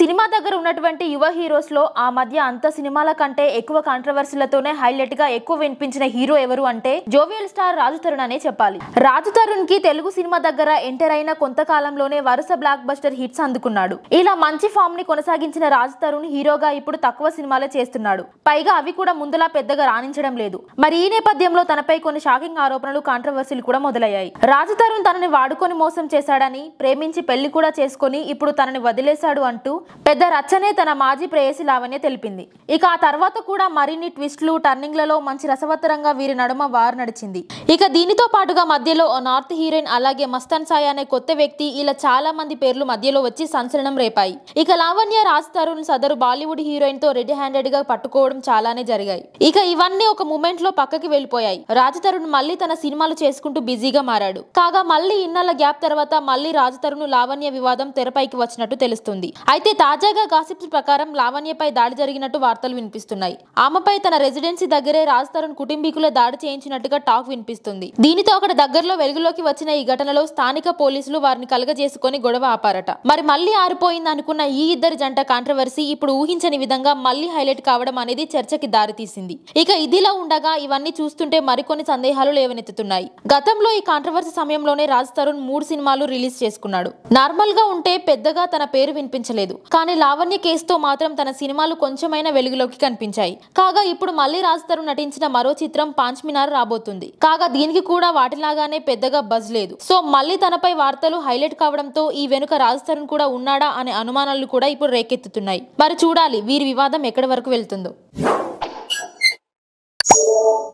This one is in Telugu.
సినిమా దగ్గర ఉన్నటువంటి యువ హీరోస్ లో ఆ మధ్య అంత సినిమాల కంటే ఎక్కువ కాంట్రవర్సీలతోనే హైలైట్ గా ఎక్కువ వినిపించిన హీరో ఎవరు అంటే జోవియల్ స్టార్ రాజు తరుణ్ అనే చెప్పాలి. రాజు తరుణ్ కి తెలుగు సినిమా దగ్గర ఎంటర్ అయిన కొంతకాలంలోనే వరుస బ్లాక్ బస్టర్ హిట్స్ అందుకున్నాడు. ఇలా మంచి ఫామ్ ని కొనసాగించిన రాజు తరుణ్ హీరోగా ఇప్పుడు తక్కువ సినిమాలే చేస్తున్నాడు. పైగా అవి కూడా ముందులా పెద్దగా రాణించడం లేదు. మరి ఈ నేపథ్యంలో తనపై కొన్ని షాకింగ్ ఆరోపణలు కాంట్రవర్సీలు కూడా మొదలయ్యాయి. రాజు తరుణ్ తనని వాడుకొని మోసం చేశాడని, ప్రేమించి పెళ్లి కూడా చేసుకుని ఇప్పుడు తనని వదిలేశాడు అంటూ పెద్ద రచ్చనే తన మాజీ ప్రేయసి లావణ్య తెలిపింది. ఇక ఆ తర్వాత కూడా మరిన్ని ట్విస్టులు టర్నింగ్లలో మంచి రసవత్తరంగా వీరి నడుమ వారు నడిచింది. ఇక దీనితో పాటుగా మధ్యలో ఓ నార్త్ హీరోయిన్ అలాగే మస్తాన్ సాయి అనే కొత్త వ్యక్తి ఇలా చాలా మంది పేర్లు మధ్యలో వచ్చి సంచలనం రేపాయి. ఇక లావణ్య రాజ్ తరుణ్ సదరు బాలీవుడ్ హీరోయిన్ తో రెడీ హ్యాండెడ్ గా పట్టుకోవడం చాలానే జరిగాయి. ఇక ఇవన్నీ ఒక మూమెంట్ లో పక్కకి వెళ్ళిపోయాయి. రాజ్ తరుణ్ మళ్ళీ తన సినిమాలు చేసుకుంటూ బిజీగా మారాడు. కాగా మళ్ళీ ఇన్నాళ్ల గ్యాప్ తర్వాత మళ్ళీ రాజ్ తరుణ్ లావణ్య వివాదం తెరపైకి వచ్చినట్టు తెలుస్తుంది. అయితే తాజాగా గాసిప్స్ ప్రకారం లావణ్యపై దాడి జరిగినట్టు వార్తలు వినిపిస్తున్నాయి. ఆమెపై తన రెసిడెన్సీ దగ్గరే రాజ్ తరుణ్ కుటుంబీకుల దాడి చేయించినట్టుగా టాక్ వినిపిస్తుంది. దీనితో అక్కడ దగ్గరలో వెలుగులోకి వచ్చిన ఈ ఘటనలో స్థానిక పోలీసులు వారిని కలగజేసుకొని గొడవ ఆపారట. మరి మళ్ళీ ఆరిపోయింది అనుకున్న ఈ ఇద్దరి జంట కాంట్రవర్సీ ఇప్పుడు ఊహించని విధంగా మళ్ళీ హైలైట్ కావడం అనేది చర్చకి దారితీసింది. ఇక ఇదిలా ఉండగా ఇవన్నీ చూస్తుంటే మరికొన్ని సందేహాలు లేవనెత్తుతున్నాయి. గతంలో ఈ కాంట్రవర్సీ సమయంలోనే రాజ్ తరుణ్ 3 సినిమాలు రిలీజ్ చేసుకున్నాడు. నార్మల్ గా ఉంటే పెద్దగా తన పేరు వినిపించలేదు. కానీ లావణ్య కేసుతో మాత్రం తన సినిమాలు కొంచెమైనా వెలుగులోకి కనిపించాయి. కాగా ఇప్పుడు మళ్ళీ రాజ్ తరుణ్ నటించిన మరో చిత్రం పాంచ్ మినార్ రాబోతుంది. కాగా దీనికి కూడా వాటిలాగానే పెద్దగా బజ్ లేదు. సో మళ్ళీ తనపై వార్తలు హైలైట్ కావడంతో ఈ వెనుక రాజ్ తరుణ్ కూడా ఉన్నాడా అనే అనుమానాలు కూడా ఇప్పుడు రేకెత్తుతున్నాయి. మరి చూడాలి వీరి వివాదం ఎక్కడి వరకు వెళ్తుందో.